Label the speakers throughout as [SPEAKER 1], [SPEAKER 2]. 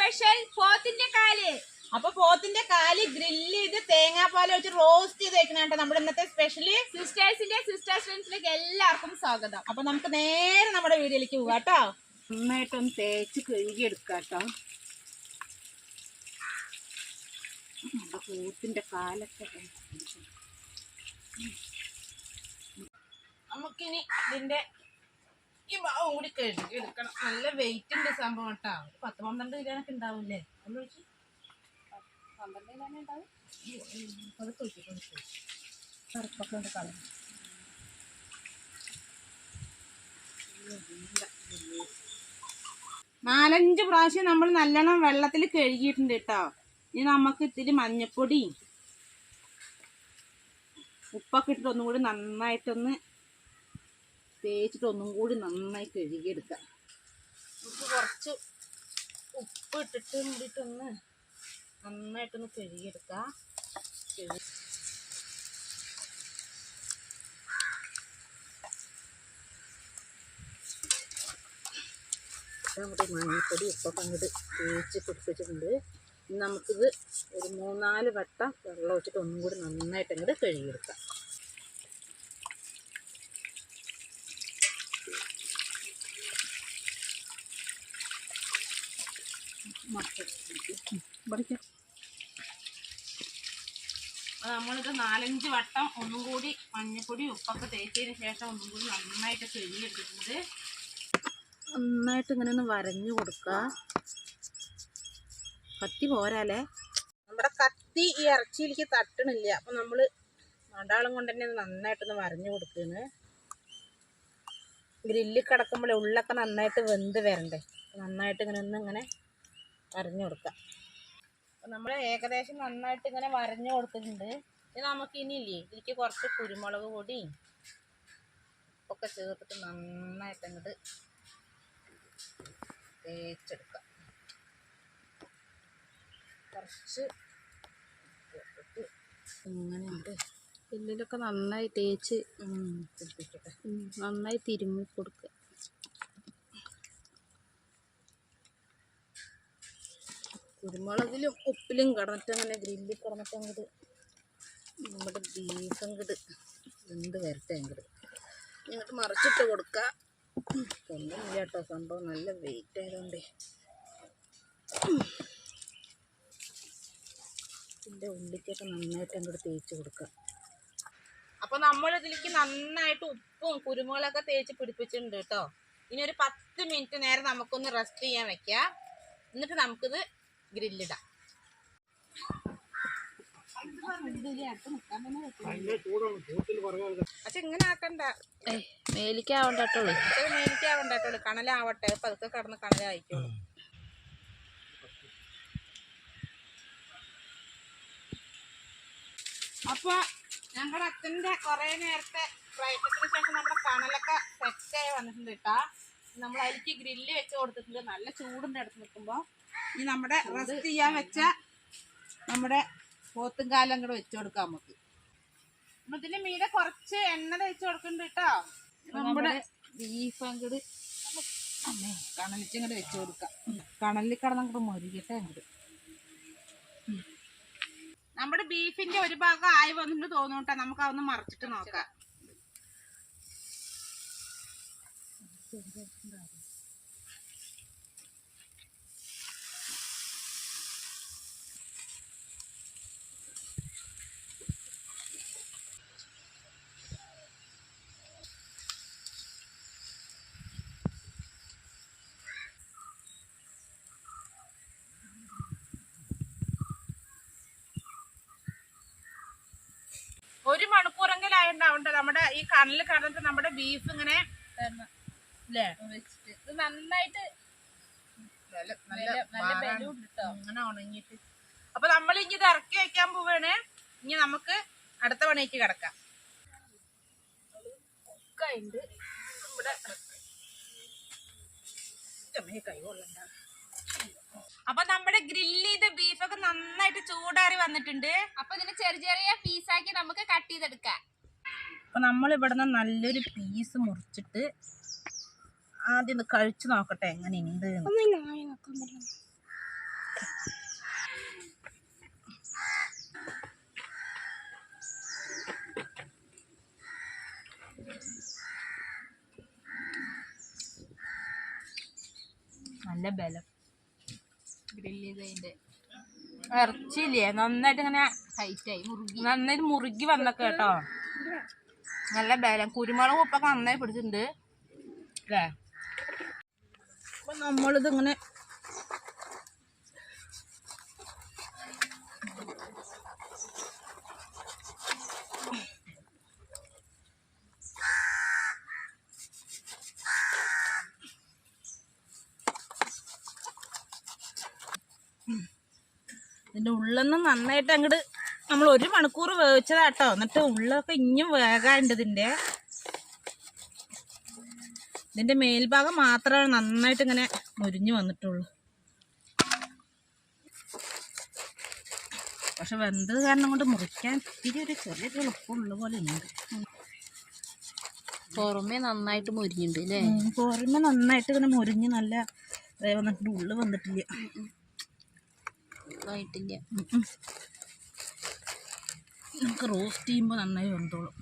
[SPEAKER 1] Special പോത്തിന്റെ കാല്.
[SPEAKER 2] അപ്പൊ പോത്തിന്റെ കാല് ഗ്രില്ല് ചെയ്ത് തേങ്ങാപ്പാൽ വെച്ച് റോസ്റ്റ് ചെയ്ത് വെക്കണ നമ്മുടെ ഇന്നത്തെ സ്പെഷ്യല്.
[SPEAKER 1] സിസ്റ്റേഴ്സ് ഫ്രണ്ട്സിലേക്ക് എല്ലാവർക്കും സ്വാഗതം.
[SPEAKER 2] അപ്പൊ നമുക്ക് നേരെ നമ്മുടെ വീഡിയോയിലേക്ക് പോവാം കേട്ടോ. നന്നായിട്ടൊന്ന് തേച്ച് കഴുകി എടുക്കാട്ടോ. നമ്മുടെ പോത്തിന്റെ കാലൊക്കെ നമുക്കിനി ഇതിന്റെ ഈ ഭാവം കൂടി കഴുകി എടുക്കണം. നല്ല വെയിറ്റ് ഉണ്ട് സംഭവം കേട്ടോ. 10-12 കിലോനൊക്കെ ഉണ്ടാവില്ലേ? ഒന്ന് 12 കിലോനെ ഉണ്ടാവും. അതൊക്കെ കറുപ്പൊക്കെ ഉണ്ട് കളർ. 4-5 പ്രാവശ്യം നമ്മൾ നല്ലോണം വെള്ളത്തിൽ കഴുകിയിട്ടുണ്ട് കേട്ടോ. ഇനി നമുക്ക് ഇത്തിരി മഞ്ഞപ്പൊടി ഉപ്പൊക്കെ ഇട്ടിട്ട് ഒന്നും കൂടി നന്നായിട്ടൊന്ന് തേച്ചിട്ട് ഒന്നും കൂടി നന്നായി കഴുകിയെടുക്കാം. നമുക്ക് കുറച്ച് ഉപ്പ് ഇട്ടിട്ട് കൂടിയിട്ടൊന്ന് നന്നായിട്ടൊന്ന് കഴുകിയെടുക്കാം. നമ്മുടെ മഞ്ഞൾപ്പൊടി ഉപ്പൊക്കെ അങ്ങോട്ട് തേച്ച് പിടിപ്പിച്ചിട്ടുണ്ട്. ഇനി നമുക്കിത് ഒരു 3-4 വട്ടം വെള്ളം ഒഴിച്ചിട്ട് ഒന്നും കൂടി നന്നായിട്ട് അങ്ങോട്ട് കഴുകിയെടുക്കാം. നമ്മളിത് 4-5 വട്ടം ഒന്നും കൂടി മഞ്ഞൾപ്പൊടി ഉപ്പൊക്കെ തേച്ചതിന് ശേഷം ഒന്നും കൂടി നന്നായിട്ട് കഴുകിയെടുത്തിട്ടുണ്ട്. നന്നായിട്ട് ഇങ്ങനെ ഒന്ന് വരഞ്ഞു കൊടുക്കുക. കത്തി പോരാലേ, നമ്മുടെ കത്തി ഈ ഇറച്ചിയിലേക്ക് തട്ടണില്ല. അപ്പം നമ്മൾ മണ്ടാളം കൊണ്ട് തന്നെ നന്നായിട്ടൊന്ന് വരഞ്ഞു കൊടുക്കുകയാണ്. ഗ്രില്ലിൽ കിടക്കുമ്പോൾ ഉള്ളൊക്കെ നന്നായിട്ട് വെന്ത് വരണ്ടേ. നന്നായിട്ട് ഇങ്ങനെ വരഞ്ഞു കൊടുക്കാം. അപ്പം നമ്മൾ ഏകദേശം നന്നായിട്ട് ഇങ്ങനെ വരഞ്ഞു കൊടുത്തിട്ടുണ്ട്. ഇനി നമുക്ക് ഇനിയില്ലേ ഇതിലേക്ക് കുറച്ച് കുരുമുളക് പൊടി ഒക്കെ ചേർത്തിട്ട് നന്നായിട്ട് അങ്ങോട്ട് തേച്ചെടുക്കാം. കുറച്ച് ഇങ്ങനെയുണ്ട്. എല്ലിലൊക്കെ നന്നായി തേച്ച് പിടിപ്പിക്കട്ടെ. നന്നായി തിരുമ്മി കൊടുക്കുക. കുരുമുളകിലും ഉപ്പിലും കിടന്നിട്ട് അങ്ങനെ ഗ്രില്ലിൽ കിടന്നിട്ട് അങ്ങോട്ട് നമ്മുടെ ബീഫ് അങ്ങോട്ട് വെന്ത് വരട്ടെ. അങ്ങോട്ട് മറിച്ചിട്ട് കൊടുക്കുക. ഒന്നും കേട്ടോ, സംഭവം നല്ല വെയിറ്റ് ആയതുകൊണ്ടേ ഇതിൻ്റെ ഉള്ളിക്കൊക്കെ നന്നായിട്ട് അങ്ങോട്ട് തേച്ച് കൊടുക്കുക. അപ്പോൾ നമ്മളിതിലേക്ക് നന്നായിട്ട് ഉപ്പും കുരുമുളകൊക്കെ തേച്ച് പിടിപ്പിച്ചിട്ടുണ്ട് കേട്ടോ. ഇനി ഒരു 10 മിനിറ്റ് നേരം നമുക്കൊന്ന് റെസ്റ്റ് ചെയ്യാൻ വെക്കാം. എന്നിട്ട് നമുക്കിത് ഗ്രില്ലിടാം. പക്ഷെ ഇങ്ങനെ ആക്കണ്ട, മേലിക്കാവണ്ടോളൂ. മേലിക്കാവണ്ടോളൂ, കണലാവട്ടെ. പതുക്കെ കടന്ന് കണലായിക്കോളൂ. അപ്പൊ ഞങ്ങളുടെ അച്ഛൻ്റെ കുറേ നേരത്തെ പ്രയത്നത്തിന് ശേഷം നമ്മുടെ കണലൊക്കെ സെറ്റായി വന്നിട്ടുണ്ട് കേട്ടോ. നമ്മൾ അതിലേക്ക് ഗ്രില്ല് വെച്ച് കൊടുത്തിട്ടുണ്ട്. നല്ല ചൂടിൻ്റെ അടുത്ത് നിൽക്കുമ്പോൾ ഇനി നമ്മുടെ റെസ്റ്റ് ചെയ്യാൻ വെച്ച നമ്മുടെ പോത്തും കാലം അങ്ങോട്ട് വെച്ച് കൊടുക്കാം നമുക്ക്. അപ്പൊ ഇതിന്റെ മീതെ കുറച്ച് എണ്ണ തേച്ച് കൊടുക്കുന്നുണ്ട് കേട്ടോ. നമ്മുടെ ബീഫ് അങ്ങോട്ട് കണലിച്ചങ്ങോട്ട് വെച്ച് കൊടുക്കാം. കണലിൽ കിടന്ന് അങ്ങോട്ട് മൊരിക്കട്ടെ. അങ്ങോട്ട് നമ്മുടെ ബീഫിന്റെ ഒരു ഭാഗം ആയി വന്നിട്ട് തോന്നുന്നു. നമുക്ക് അതൊന്ന് മറിച്ചിട്ട് നോക്കാം. ഒരു മണിക്കൂറെങ്കിലായിണ്ടാവണ്ട നമ്മുടെ ഈ കണ്ണിൽ കടന്നിട്ട് നമ്മുടെ ബീഫ് ഇങ്ങനെ വെച്ചിട്ട് ഇത് നന്നായിട്ട് അങ്ങനെ ഉണങ്ങിയിട്ട്. അപ്പൊ നമ്മൾ ഇനി ഇത് ഇറക്കി വെക്കാൻ പോവാണ്. ഇനി നമുക്ക് അടുത്ത പണിക്ക് കിടക്കാം. ഇവിടെ കൈ കൊള്ളണ്ട. അപ്പൊ നമ്മുടെ ഗ്രില്ല് ചെയ്ത ബീഫൊക്കെ നന്നായിട്ട് ചൂടാറി വന്നിട്ടുണ്ട്.
[SPEAKER 1] അപ്പൊ ഇതിന് ചെറിയ പീസാക്കി നമുക്ക് കട്ട് ചെയ്തെടുക്കാം.
[SPEAKER 2] അപ്പൊ നമ്മൾ ഇവിടുന്ന് നല്ലൊരു പീസ് മുറിച്ചിട്ട് ആദ്യം ഒന്ന് കഴിച്ചു നോക്കട്ടെ എങ്ങനെയുണ്ട്.
[SPEAKER 3] നല്ല ബലം.
[SPEAKER 1] ഗ്രില്ല് ചെയ്തതിന്റെ
[SPEAKER 3] ഇറച്ചിയില്ലേ നന്നായിട്ട് ഇങ്ങനെ
[SPEAKER 1] ടൈറ്റായി മുറുകി
[SPEAKER 3] നന്നായിട്ട് മുറുകി വന്നൊക്കെ കേട്ടോ. നല്ല ബലം. കുരുമുളക് ഉപ്പൊക്കെ നന്നായി പിടിച്ചിട്ടുണ്ട് അല്ലേ.
[SPEAKER 2] അപ്പൊ നമ്മളിത് ഇങ്ങനെ ഇതിന്റെ ഉള്ളൊന്നും നന്നായിട്ട് അങ്ങോട്ട് നമ്മൾ 1 മണിക്കൂർ വേവിച്ചതാട്ടോ. എന്നിട്ട് ഉള്ളൊക്കെ ഇനിയും വേകാണ്ട്. ഇതിന്റെ മേൽഭാഗം മാത്രമേ നന്നായിട്ട് ഇങ്ങനെ മുരിഞ്ഞു വന്നിട്ടുള്ളൂ. പക്ഷെ വെന്തത് കാരണം കൊണ്ട് മുറിക്കാൻ ഇത്തിരി ഒരു ചെറിയൊരു എളുപ്പമുള്ള പോലെ ഉണ്ട്.
[SPEAKER 1] പുറമെ നന്നായിട്ട് മുരിഞ്ഞിട്ടുണ്ട് അല്ലേ.
[SPEAKER 2] പുറമെ നന്നായിട്ട് ഇങ്ങനെ മുരിഞ്ഞ് നല്ല വന്നിട്ടുണ്ട്. ഉള്ളു വന്നിട്ടില്ല. നമുക്ക് റോസ്റ്റ് ചെയ്യുമ്പോൾ നന്നായി വെന്തോളും.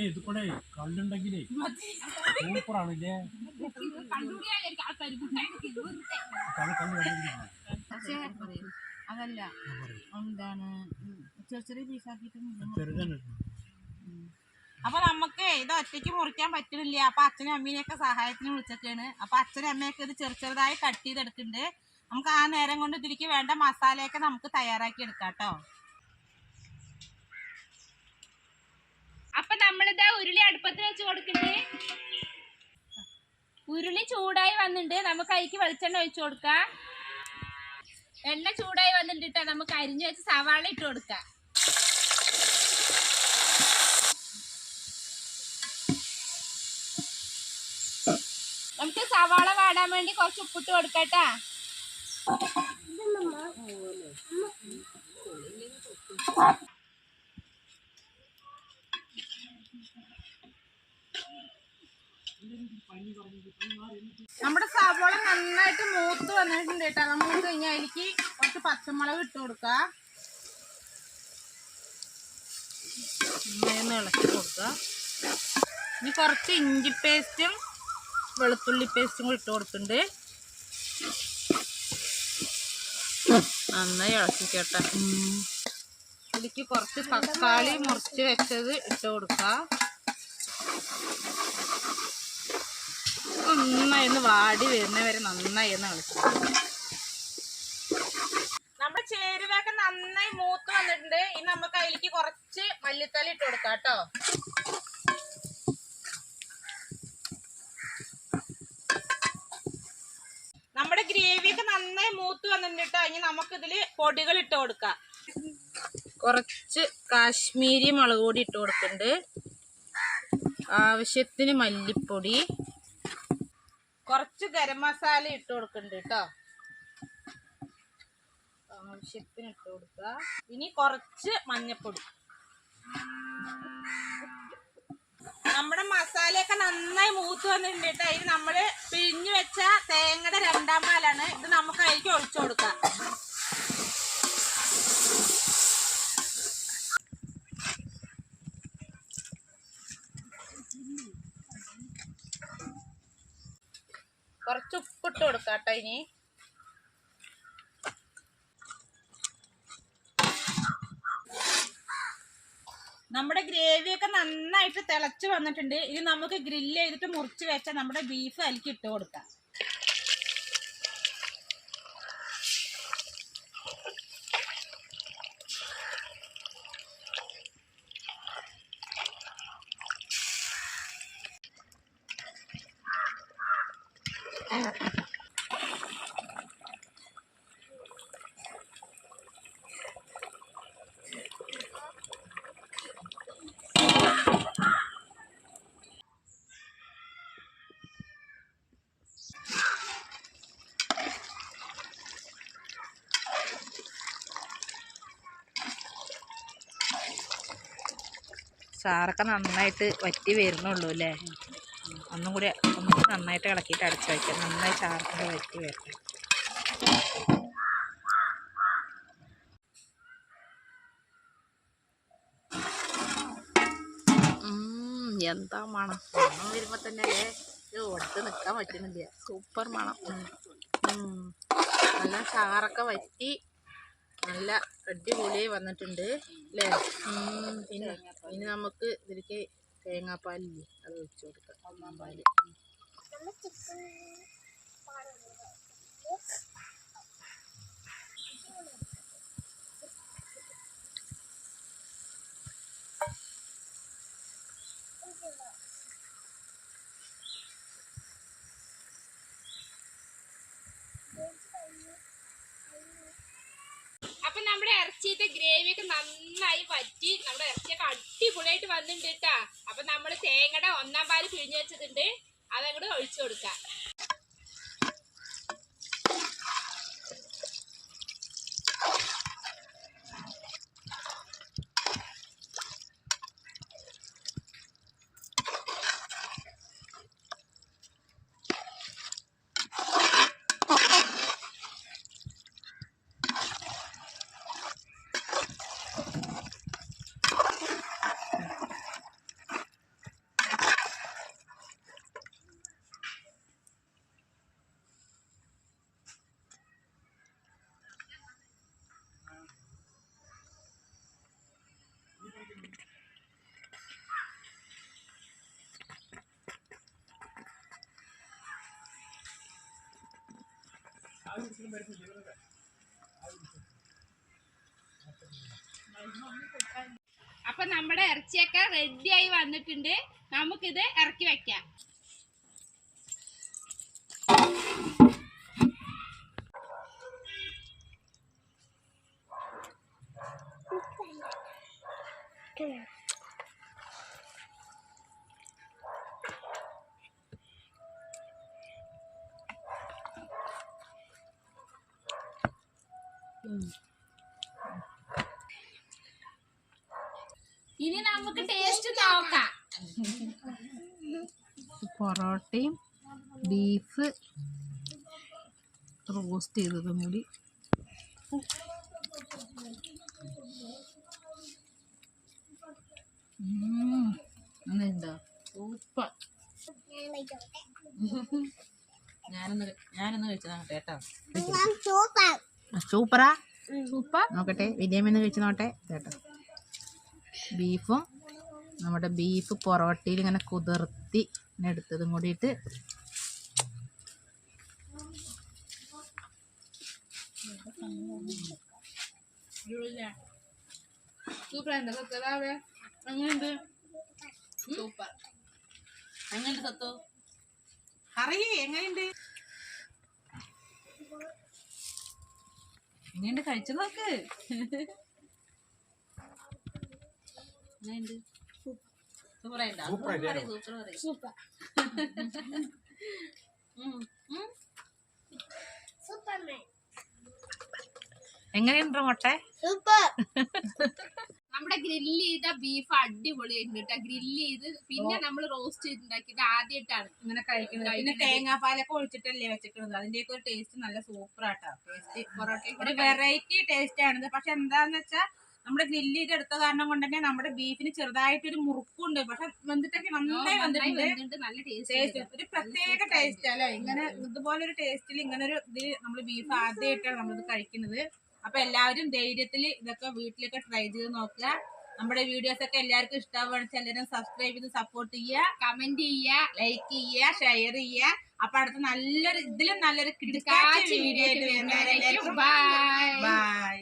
[SPEAKER 4] ഇത് കൂടെ കല്ലുണ്ടെങ്കിലേ സൂപ്പറാണില്ലേ.
[SPEAKER 2] പക്ഷേ അതല്ല എന്താണ് ചെറിയ പീസാക്കിയിട്ട്. അപ്പൊ നമുക്ക് ഇത് ഒറ്റയ്ക്ക് മുറിക്കാൻ പറ്റണില്ല. അപ്പൊ അച്ഛനും അമ്മീനെയൊക്കെ സഹായത്തിന് വിളിച്ചൊക്കെയാണ്. അപ്പൊ അച്ഛനും അമ്മയൊക്കെ ഇത് ചെറുതായി കട്ട് ചെയ്തെടുക്കുന്നുണ്ട്. നമുക്ക് ആ നേരം കൊണ്ട് ഇതിലേക്ക് വേണ്ട മസാലയൊക്കെ നമുക്ക് തയ്യാറാക്കി എടുക്കാം കേട്ടോ.
[SPEAKER 1] അപ്പൊ നമ്മളിതാ ഉരുളി അടുപ്പത്ത് വെച്ച് കൊടുക്കണ്ടേ. ഉരുളി ചൂടായി വന്നിട്ടുണ്ട്. നമുക്ക് അതിലേക്ക് വെളിച്ചെണ്ണ ഒഴിച്ചു കൊടുക്കാം. എണ്ണ ചൂടായി വന്നിട്ട് നമുക്ക് അരിഞ്ഞു വെച്ച് സവാള ഇട്ട് കൊടുക്കാം. നമുക്ക് സവാള വാടാൻ വേണ്ടി കുറച്ച് ഉപ്പിട്ട് കൊടുക്കട്ടാ.
[SPEAKER 2] നമ്മുടെ സവാള നന്നായിട്ട് മൂത്ത് വന്നിട്ടുണ്ട് കേട്ടോ. മൂത്ത് കഴിഞ്ഞാൽ അതിലേക്ക് കുറച്ച് പച്ചമുളക് ഇട്ട് കൊടുക്കുക. ഇളക്കി കൊടുക്കുക. ഇനി കുറച്ച് ഇഞ്ചി പേസ്റ്റും വെളുത്തുള്ളി പേസ്റ്റും കൂടി ഇട്ട് കൊടുക്കുന്നുണ്ട്. നന്നായി ഇളക്കി കേട്ടോ. ഇതിലേക്ക് കുറച്ച് തക്കാളി മുറിച്ച് വെച്ചത് ഇട്ട് കൊടുക്കുക. നന്നായി ഒന്ന് വാടി വരുന്നവരെ നന്നായി ഒന്ന് ഇളക്കി. നമ്മുടെ ചേരുവയൊക്കെ നന്നായി മൂത്ത് വന്നിട്ടുണ്ട്. ഇനി നമുക്ക് അതിലേക്ക് കുറച്ച് മല്ലിത്തല ഇട്ട് കൊടുക്കാം കേട്ടോ. നമ്മുടെ ഗ്രേവിയൊക്കെ നന്നായി മൂത്ത് വന്നിട്ടുണ്ട് കേട്ടോ. ഇനി നമുക്ക് ഇതില് പൊടികൾ ഇട്ട് കൊടുക്കാം. കുറച്ച് കാശ്മീരി മുളക് പൊടി ഇട്ട് കൊടുക്കുന്നുണ്ട്. ആവശ്യത്തിന് മല്ലിപ്പൊടി, കുറച്ച് ഗരം മസാല ഇട്ട് കൊടുക്കുന്നുണ്ട് കേട്ടോ. ആവശ്യത്തിന് ഇട്ട് കൊടുക്കുക. ഇനി കുറച്ച് മഞ്ഞപ്പൊടി. നമ്മുടെ മസാലയൊക്കെ നന്നായി മൂത്ത് വന്നിട്ടുണ്ട് കേട്ടോ. ഇത് നമ്മള് പിഴിഞ്ഞു വെച്ച തേങ്ങയുടെ 2-ാം പാലാണ്. ഇത് നമുക്ക് അതിലേക്ക് ഒഴിച്ചു കൊടുക്കാം. കുറച്ച് ഉപ്പിട്ട് കൊടുക്കാം കേട്ടോ. ഇനി നമ്മുടെ ഗ്രേവിയൊക്കെ നന്നായിട്ട് തിളച്ച് വന്നിട്ടുണ്ട്. ഇനി നമുക്ക് ഗ്രില്ല് ചെയ്തിട്ട് മുറിച്ച് വെച്ച നമ്മുടെ ബീഫ് അതിലേക്ക് ഇട്ട് കൊടുക്കാം.
[SPEAKER 3] ചാറൊക്കെ നന്നായിട്ട് വറ്റി വരുന്നുള്ളൂ അല്ലേ? ഒന്നും കൂടി നന്നായിട്ട് ഇളക്കിയിട്ട് അടച്ചു വയ്ക്കാം. നന്നായി ചാറൊക്കെ വറ്റി വരട്ടെ. എന്താ മണം! മണം വരുമ്പോൾ തന്നെ ഒടുത്ത് നിൽക്കാൻ പറ്റുന്നില്ല. സൂപ്പർ മണം. നല്ല ചാറൊക്കെ വറ്റി നല്ല അടിപൊളിയായി വന്നിട്ടുണ്ട് അല്ലേ? പിന്നെ ഇനി നമുക്ക് ഇതിലേക്ക് തേങ്ങാപ്പാലില്ലേ അത് ഒഴിച്ചു കൊടുക്കാം. ഒന്നാം പാല്.
[SPEAKER 1] അപ്പൊ നമ്മുടെ ഇറച്ചിയുടെ ഗ്രേവിയൊക്കെ നന്നായി വറ്റി നമ്മുടെ ഇറച്ചിയൊക്കെ അടിപൊളിയായിട്ട് വന്നിട്ടുണ്ട് കേട്ടാ. അപ്പൊ നമ്മള് തേങ്ങയുടെ ഒന്നാം പാല് പിഴിഞ്ഞു വെച്ചിട്ടുണ്ട്, അതങ്ങോട്ട് ഒഴിച്ചു കൊടുക്കാം. അപ്പൊ നമ്മുടെ ഇറച്ചിയൊക്കെ റെഡിയായി വന്നിട്ടുണ്ട്. നമുക്കിത് ഇറക്കി വെക്കാം. ഇനി നമുക്ക് ടേസ്റ്റ് നോക്കാം.
[SPEAKER 3] പൊറോട്ടയും ബീഫ് റോസ്റ്റ് ചെയ്തതും കൂടി എന്താ സൂപ്പർ. ഞാനൊന്ന് കഴിച്ചതാണ് കേട്ടോ. സൂപ്പറാ? സൂപ്പർ. നോക്കട്ടെ, വിജയമെന്ന് കഴിച്ചു നോട്ടെ കേട്ടോ. ബീഫും നമ്മുടെ ബീഫ് പൊറോട്ടയിൽ ഇങ്ങനെ കുതിർത്തി എടുത്തതും കൂടിയിട്ട് സൂപ്പർ. എങ്ങനെയുണ്ട്? സൂപ്പർ. എങ്ങനെയുണ്ട് സത്തു?
[SPEAKER 2] അറിയേ എങ്ങനെയുണ്ട്?
[SPEAKER 3] എങ്ങനെയുണ്ട്? കഴിച്ചു നോക്ക്. എങ്ങനെയുണ്ട്? എങ്ങനെയുണ്ടോ മുട്ടെ?
[SPEAKER 1] നമ്മുടെ ഗ്രില്ല് ചെയ്ത ബീഫ് അടിപൊളിയായിട്ടുണ്ട് കേട്ടോ. ഗ്രില്ല് ചെയ്ത് പിന്നെ നമ്മൾ റോസ്റ്റ് ചെയ്തുണ്ടാക്കിയിട്ട് ആദ്യമായിട്ടാണ്
[SPEAKER 2] ഇങ്ങനെ കഴിക്കുന്നത്. പിന്നെ തേങ്ങാപ്പാലൊക്കെ ഒഴിച്ചിട്ടല്ലേ വെച്ചിട്ടുള്ളത്. അതിന്റെയൊക്കെ ഒരു ടേസ്റ്റ് നല്ല സൂപ്പർ ആട്ടോ. ടേസ്റ്റ് പൊറോട്ട ഒരു വെറൈറ്റി ടേസ്റ്റ് ആണിത്. പക്ഷെ എന്താന്ന് വെച്ചാൽ നമ്മുടെ ഗ്രില്ല് ചെയ്ത് എടുത്ത കാരണം കൊണ്ട് തന്നെ നമ്മുടെ ബീഫിന് ചെറുതായിട്ടൊരു മുറുക്കുണ്ട്. പക്ഷെ വെന്തിട്ടൊക്കെ നന്നായി വന്നിട്ടുണ്ട്.
[SPEAKER 1] നല്ല
[SPEAKER 2] ടേസ്റ്റ് ഒരു പ്രത്യേക ടേസ്റ്റ് അല്ലേ? ഇങ്ങനെ ഇതുപോലൊരു ടേസ്റ്റിൽ ഇങ്ങനെ ഒരു ഇത് നമ്മൾ ബീഫ് ആദ്യമായിട്ടാണ് നമ്മളിത് കഴിക്കുന്നത്. അപ്പൊ എല്ലാവരും ധൈര്യത്തിൽ ഇതൊക്കെ വീട്ടിലൊക്കെ ട്രൈ ചെയ്ത് നോക്കുക. നമ്മുടെ വീഡിയോസ് ഒക്കെ എല്ലാവർക്കും ഇഷ്ടമാണെന്ന് എല്ലാവരും സബ്സ്ക്രൈബ് ചെയ്ത് സപ്പോർട്ട് ചെയ്യുക,
[SPEAKER 1] കമന്റ് ചെയ്യുക,
[SPEAKER 2] ലൈക്ക് ചെയ്യുക, ഷെയർ ചെയ്യുക. അപ്പൊ അടുത്ത നല്ലൊരു ഇതിലും നല്ലൊരു വീഡിയോ ആയിട്ട് വരുന്നവരെല്ലാവർക്കും ബൈ.